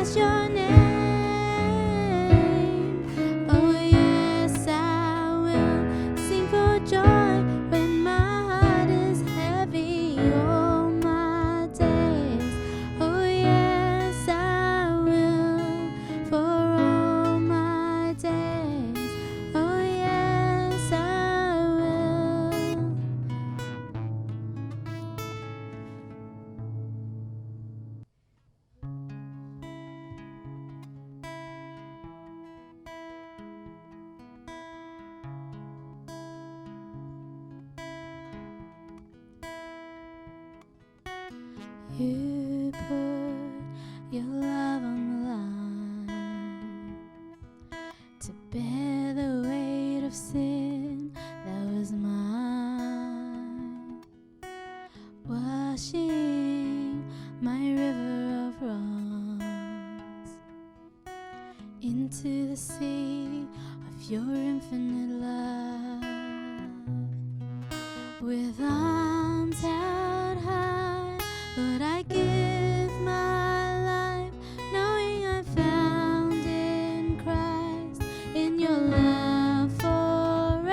just your name. Oh yes, I will sing for joy when my heart is heavy all my days. Oh yes, I will for all my days. Oh yes, I will. You put your love on the line to bear the weight of sin that was mine, washing my river of wrongs into the sea of your infinite love. With arms held high, Lord, I give my life, knowing I'm found in Christ, in your love forever.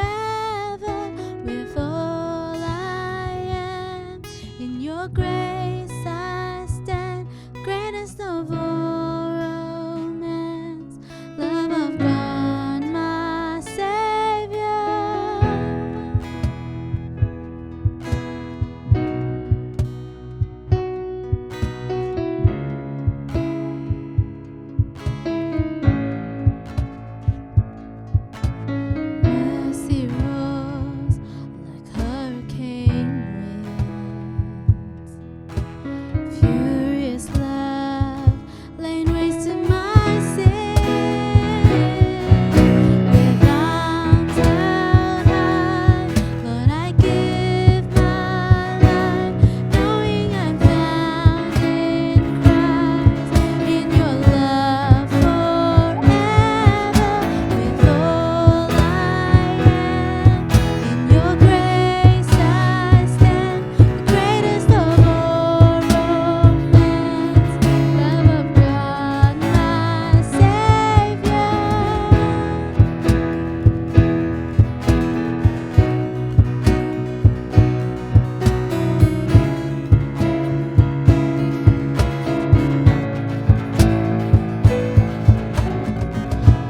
With all I am, in your grace I stand, greatest of all romance, love of God, my Savior. Mercy rolls like hurricane winds, furious love laying waste to my sin. With arms held high, Lord, I give my life, knowing I'm found in Christ, in your love forever. With all I am, in your grace I stand, the greatest of all romance, love of God, my Savior.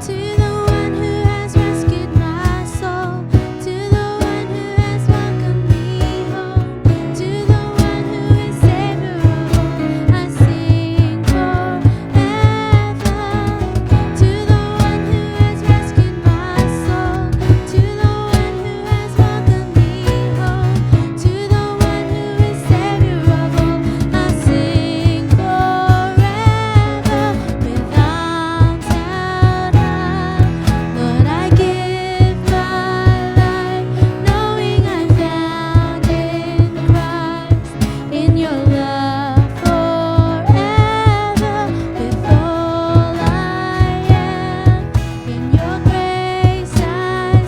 To the one who has rescued my soul, to the one who has welcomed me home, to the one who is Savior of all, I sing forever. To the one who has rescued my soul, to the one who has welcomed me home, to the one who is Savior of all, I sing forever. With arms held high, Lord, I give my life, knowing I'm found in Christ, in your love forever. With all I am, in your grace I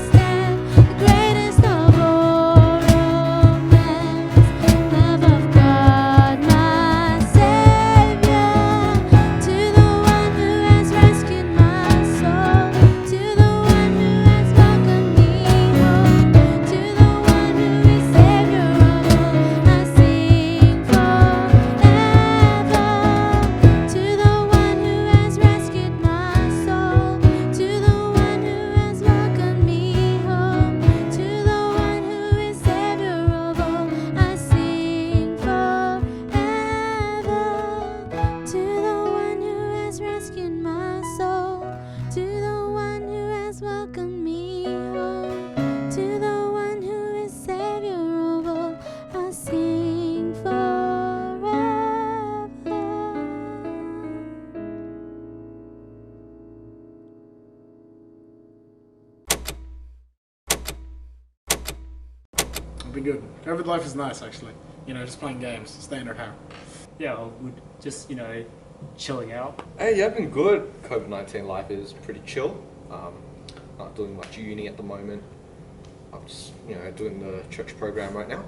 stand, the greatest of all romance, love of God, my Savior. To the one who has rescued my soul, to the one who has welcomed me home, to the one who is Savior of all, I sing forever. To the one who has rescued my soul, to the one who has welcomed me home, to the one who is Savior of all, I sing forever. To the one who has rescued my soul, to the one who has welcomed me home, to the one who is Savior of all, I sing forever. It'll be good. COVID life is nice, actually. You know, just playing games, staying at home. Yeah, I would just, chilling out. Hey, yeah, I've been good. COVID-19 life is pretty chill. Not doing much uni at the moment. I'm just, doing the church program right now.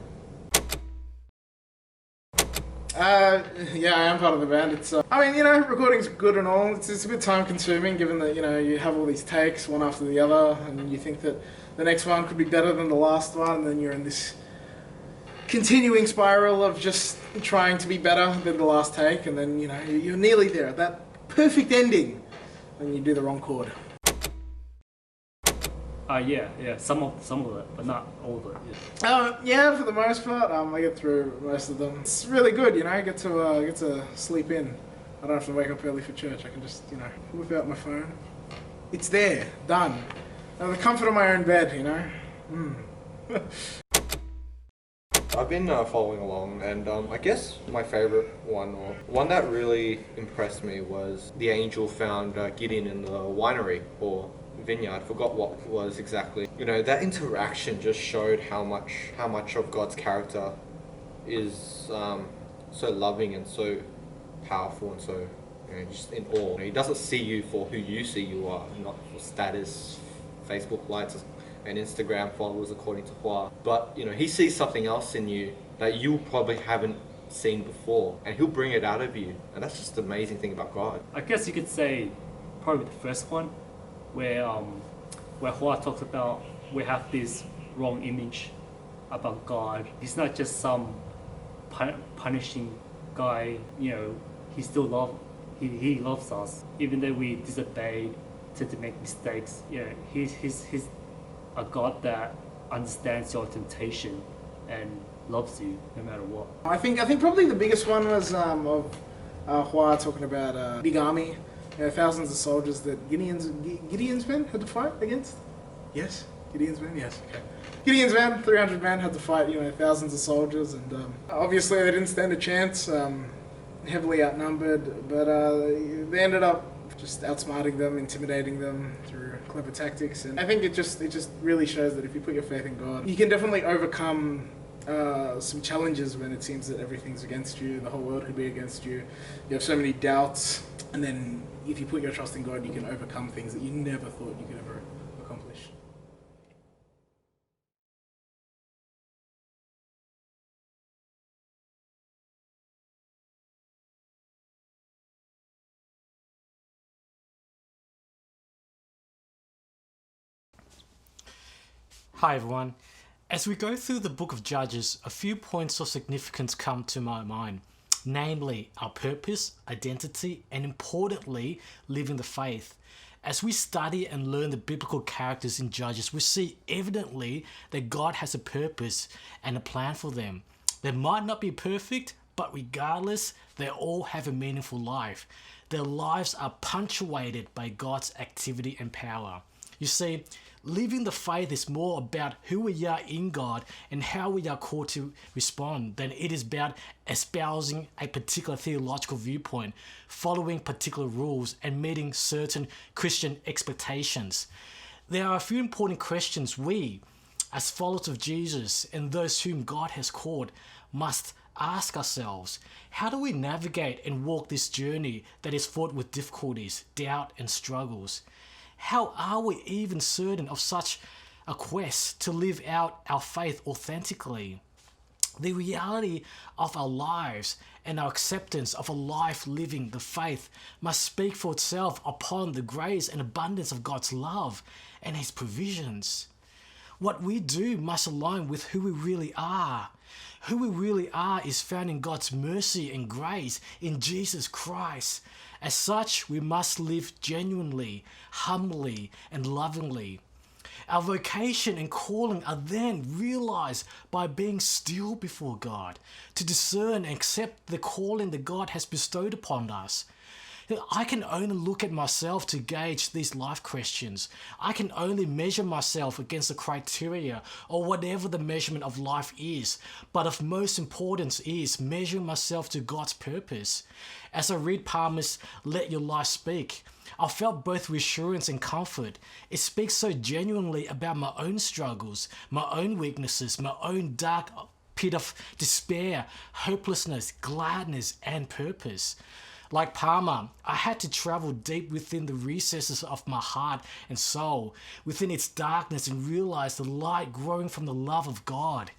Yeah, I am part of the band. It's, I mean, recording's good and all. It's a bit time consuming given that, you have all these takes one after the other and you think that the next one could be better than the last one and then you're in this continuing spiral of just trying to be better than the last take and then, you're nearly there at that perfect ending and you do the wrong chord. Yeah, some of it, but not all of it. Yeah, for the most part, I get through most of them. It's really good, I get to sleep in. I don't have to wake up early for church. I can just, whip out my phone. It's there, done. The comfort of my own bed, I've been following along, and I guess my favorite one, or one that really impressed me, was the angel found Gideon in the winery or vineyard. I forgot what it was exactly. That interaction just showed how much of God's character is so loving and so powerful and so just in awe. He doesn't see you for who you see you are, not for status, Facebook likes, and Instagram followers according to Hua. But he sees something else in you that you probably haven't seen before, and he'll bring it out of you, and that's just the amazing thing about God. I guess you could say probably the first one, where Hua talks about we have this wrong image about God. He's not just some punishing guy. He still he loves us even though we disobeyed, tend to make mistakes. He's a God that understands your temptation and loves you no matter what. I think probably the biggest one was of Hua talking about a big army, thousands of soldiers that Gideon's men had to fight against. Yes, Gideon's men. Yes, okay. Gideon's men, 300 men, had to fight thousands of soldiers, and obviously they didn't stand a chance. Heavily outnumbered, but they ended up just outsmarting them, intimidating them through clever tactics, and I think it just really shows that if you put your faith in God, you can definitely overcome some challenges when it seems that everything's against you, the whole world could be against you. You have so many doubts, and then if you put your trust in God, you can overcome things that you never thought you could ever accomplish. Hi everyone. As we go through the book of Judges, a few points of significance come to my mind, namely our purpose, identity, and importantly, living the faith. As we study and learn the biblical characters in Judges, we see evidently that God has a purpose and a plan for them. They might not be perfect, but regardless, they all have a meaningful life. Their lives are punctuated by God's activity and power. You see, living the faith is more about who we are in God and how we are called to respond than it is about espousing a particular theological viewpoint, following particular rules, and meeting certain Christian expectations. There are a few important questions we, as followers of Jesus and those whom God has called, must ask ourselves. How do we navigate and walk this journey that is fraught with difficulties, doubt, and struggles? How are we even certain of such a quest to live out our faith authentically? The reality of our lives and our acceptance of a life living the faith must speak for itself upon the grace and abundance of God's love and His provisions. What we do must align with who we really are. Who we really are is found in God's mercy and grace in Jesus Christ. As such, we must live genuinely, humbly, and lovingly. Our vocation and calling are then realized by being still before God, to discern and accept the calling that God has bestowed upon us. I can only look at myself to gauge these life questions. I can only measure myself against the criteria or whatever the measurement of life is. But of most importance is measuring myself to God's purpose. As I read Palmer's Let Your Life Speak, I felt both reassurance and comfort. It speaks so genuinely about my own struggles, my own weaknesses, my own dark pit of despair, hopelessness, gladness, and purpose. Like Palmer, I had to travel deep within the recesses of my heart and soul, within its darkness, and realize the light growing from the love of God.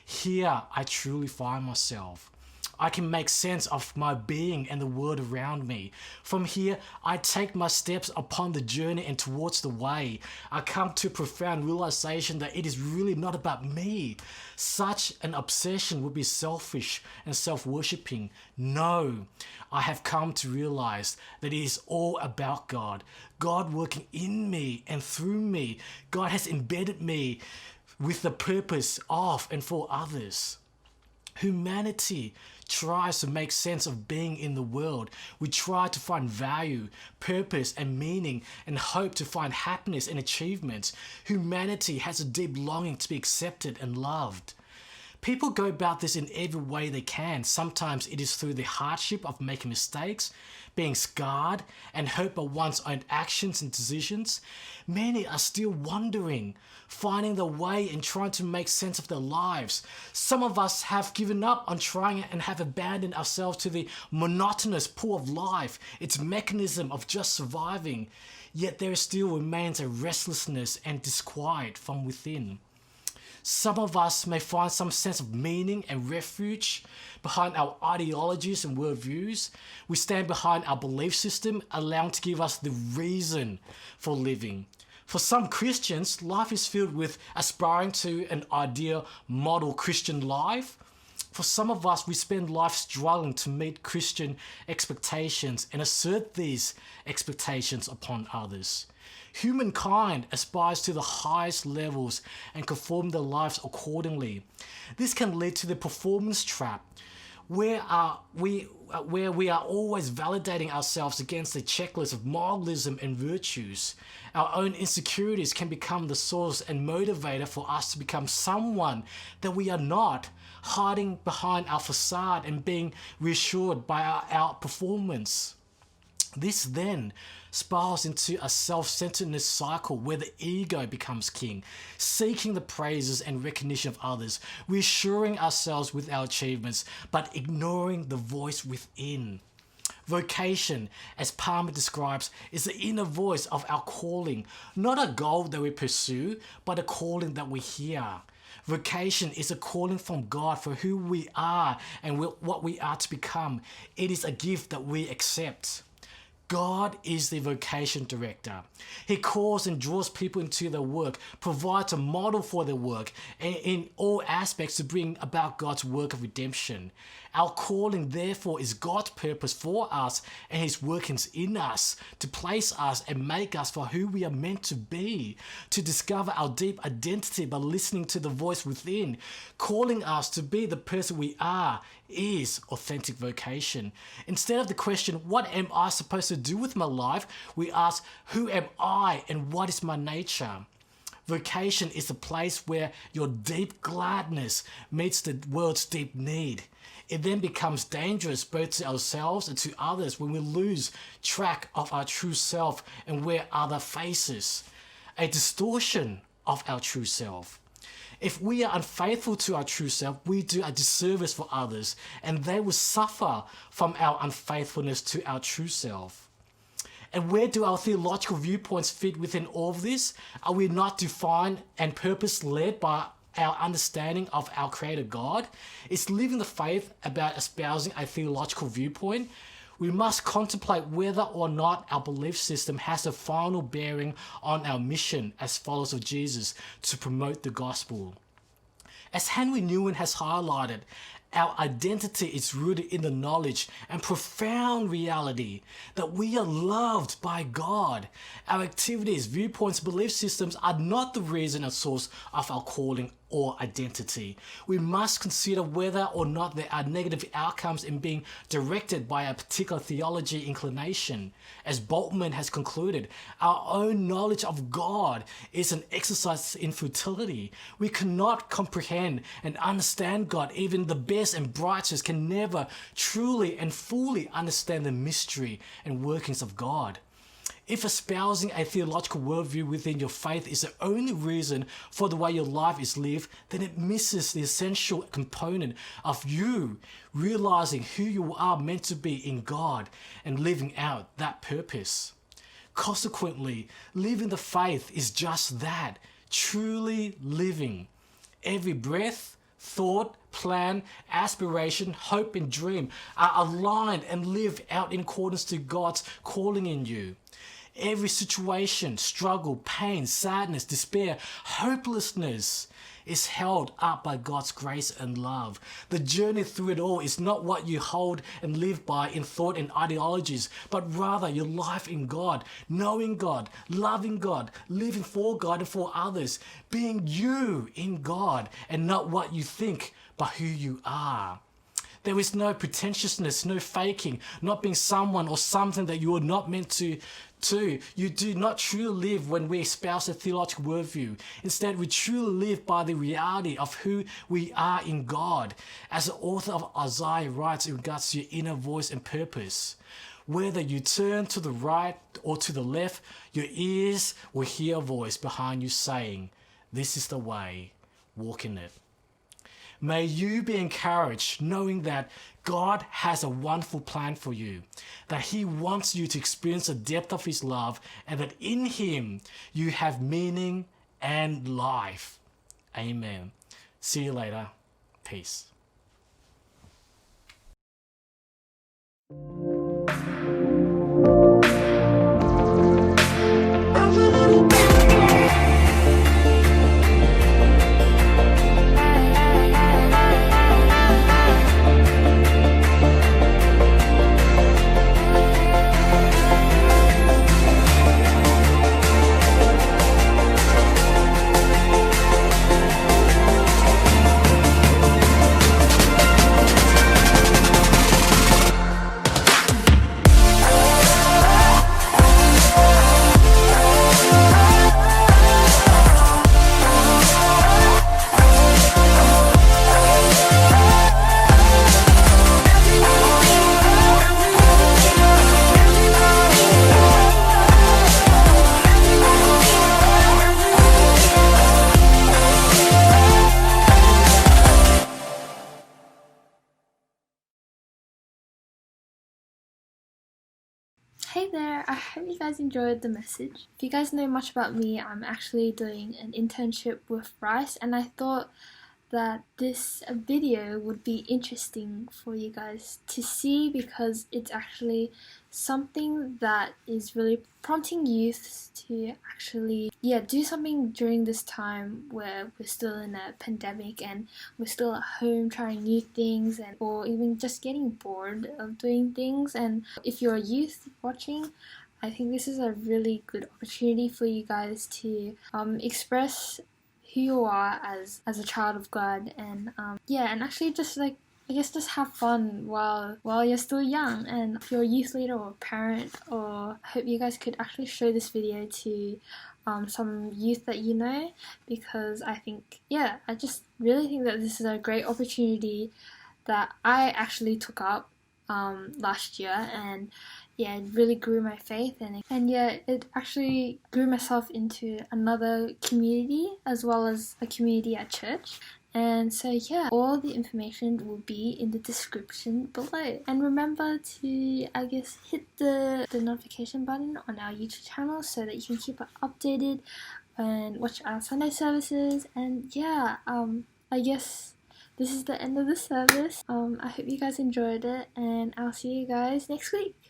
Here I truly find myself. I can make sense of my being and the world around me. From here, I take my steps upon the journey and towards the way. I come to a profound realization that it is really not about me. Such an obsession would be selfish and self-worshipping. No, I have come to realize that it is all about God. God working in me and through me. God has embedded me with the purpose of and for others. Humanity tries to make sense of being in the world. We try to find value, purpose, and meaning, and hope to find happiness and achievements. Humanity has a deep longing to be accepted and loved. People go about this in every way they can. Sometimes it is through the hardship of making mistakes, being scarred and hurt by one's own actions and decisions. Many are still wandering, finding their way and trying to make sense of their lives. Some of us have given up on trying and have abandoned ourselves to the monotonous pull of life, its mechanism of just surviving. Yet there still remains a restlessness and disquiet from within. Some of us may find some sense of meaning and refuge behind our ideologies and worldviews. We stand behind our belief system, allowing to give us the reason for living. For some Christians, life is filled with aspiring to an ideal model Christian life. For some of us, we spend life struggling to meet Christian expectations and assert these expectations upon others. Humankind aspires to the highest levels and conform their lives accordingly. This can lead to the performance trap, where we are always validating ourselves against a checklist of moralism and virtues. Our own insecurities can become the source and motivator for us to become someone that we are not, hiding behind our facade and being reassured by our performance. This then spirals into a self-centeredness cycle where the ego becomes king, seeking the praises and recognition of others, reassuring ourselves with our achievements, but ignoring the voice within. Vocation, as Palmer describes, is the inner voice of our calling, not a goal that we pursue, but a calling that we hear. Vocation is a calling from God for who we are and what we are to become. It is a gift that we accept. God is the vocation director. He calls and draws people into their work, provides a model for their work, and in all aspects to bring about God's work of redemption. Our calling, therefore, is God's purpose for us and His workings in us to place us and make us for who we are meant to be, to discover our deep identity by listening to the voice within. Calling us to be the person we are is authentic vocation. Instead of the question, what am I supposed to do with my life? We ask, who am I and what is my nature? Vocation is the place where your deep gladness meets the world's deep need. It then becomes dangerous both to ourselves and to others when we lose track of our true self and wear other faces, a distortion of our true self. If we are unfaithful to our true self, we do a disservice for others, and they will suffer from our unfaithfulness to our true self. And where do our theological viewpoints fit within all of this? Are we not defined and purpose-led by our understanding of our Creator God? Is living the faith about espousing a theological viewpoint? We must contemplate whether or not our belief system has a final bearing on our mission as followers of Jesus to promote the gospel. As Henry Nouwen has highlighted, our identity is rooted in the knowledge and profound reality that we are loved by God. Our activities, viewpoints, belief systems are not the reason and source of our calling or identity. We must consider whether or not there are negative outcomes in being directed by a particular theology inclination. As Boltman has concluded, our own knowledge of God is an exercise in futility. We cannot comprehend and understand God. Even the best and brightest can never truly and fully understand the mystery and workings of God. If espousing a theological worldview within your faith is the only reason for the way your life is lived, then it misses the essential component of you realizing who you are meant to be in God and living out that purpose. Consequently, living the faith is just that, truly living. Every breath, thought, plan, aspiration, hope, and dream are aligned and live out in accordance to God's calling in you. Every situation, struggle, pain, sadness, despair, hopelessness is held up by God's grace and love. The journey through it all is not what you hold and live by in thought and ideologies, but rather your life in God, knowing God, loving God, living for God and for others, being you in God and not what you think, but who you are. There is no pretentiousness, no faking, not being someone or something that you are not meant to. You do not truly live when we espouse a theological worldview. Instead, we truly live by the reality of who we are in God. As the author of Isaiah writes in regards to your inner voice and purpose, whether you turn to the right or to the left, your ears will hear a voice behind you saying, "This is the way, walk in it." May you be encouraged knowing that God has a wonderful plan for you, that He wants you to experience the depth of His love, and that in Him you have meaning and life. Amen. See you later. Peace. Hey there, I hope you guys enjoyed the message. If you guys know much about me, I'm actually doing an internship with Rice, and I thought that this video would be interesting for you guys to see because it's actually something that is really prompting youth to actually do something during this time where we're still in a pandemic and we're still at home trying new things, and or even just getting bored of doing things. And if you're a youth watching, I think this is a really good opportunity for you guys to express who you are as a child of God, and and actually just just have fun while you're still young. And if you're a youth leader or a parent, or I hope you guys could actually show this video to some youth that you know, because I think I just really think that this is a great opportunity that I actually took up last year, and it really grew my faith, and it actually grew myself into another community as well as a community at church. And so all the information will be in the description below. And remember to hit the notification button on our YouTube channel so that you can keep updated and watch our Sunday services. And I guess this is the end of the service. I hope you guys enjoyed it, and I'll see you guys next week.